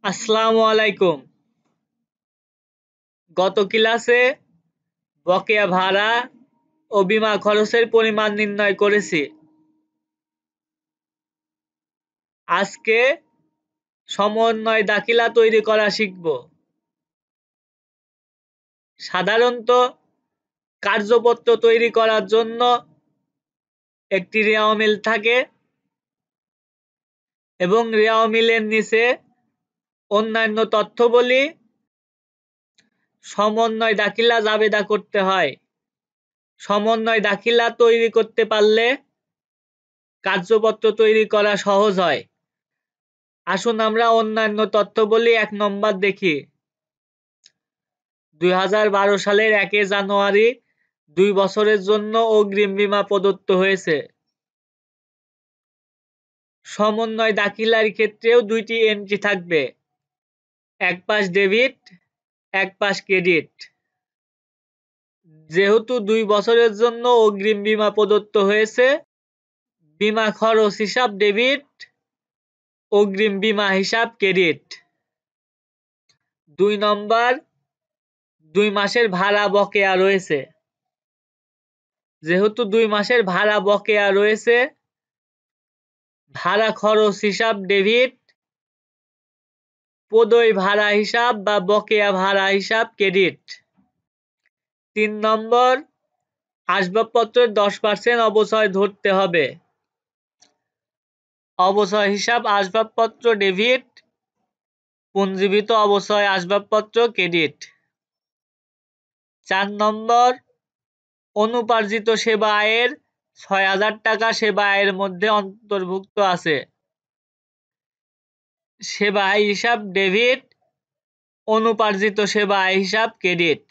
আসসালামু আলাইকুম। গত ক্লাসে বকেয়া ভাড়া ও বীমা খরচের পরিমাণ নির্ণয় করেছি। আজকে সমন্বয় দাখিলা তৈরি করা শিখব। সাধারণত কার্যপত্র তৈরি করার জন্য একটি রেওয়া মিল থাকে এবং রেওয়া মিলের নিচে অন্যান্য তথ্যাবলী সমন্বয় দাখিলা জাবেদা করতে হয়। সমন্বয় দাখিলা তৈরি করতে পারলে কার্যপত্র তৈরি করা সহজ হয়। আসুন আমরা অন্যান্য তথ্যাবলী ১ নম্বর দেখি। ২০১২ সালের ১ জানুয়ারি ২ বছরের জন্য অগ্রিম বীমা প্রদত্ত হয়েছে। সমন্বয় দাখিলার ক্ষেত্রেও ২টি এন্ট্রি থাকবে, এক পাশ ডেবিট, এক পাশ ক্রেডিট। যেহেতু ২ বছরের জন্য অগ্রিম বীমা প্রদত্ত হয়েছে, বীমা খরচ হিসাব ডেবিট, অগ্রিম বীমা হিসাব ক্রেডিট। ২ নম্বর, ২ মাসের ভাড়া বকেয়া রয়েছে। যেহেতু ২ মাসের ভাড়া বকেয়া রয়েছে, ভাড়া খরচ হিসাব ডেবিট, প্রদেয় ভাড়া হিসাব বা বকেয়া ভাড়া হিসাব ক্রেডিট। ৩ নম্বর, আসবাবপত্রের 10% অবচয় ধরতে হবে। অবচয় হিসাব আসবাবপত্র ডেবিট, পুঞ্জীভূত অবচয় আসবাবপত্র ক্রেডিট। ৪ নম্বর, অনুপার্জিত সেবা আয়ের ৬,০০০ টাকা সেবা আয়ের মধ্যে অন্তর্ভুক্ত আছে। সেবা আয় হিসাব ডেবিট, অনুপার্জিত সেবা আয় হিসাব ক্রেডিট।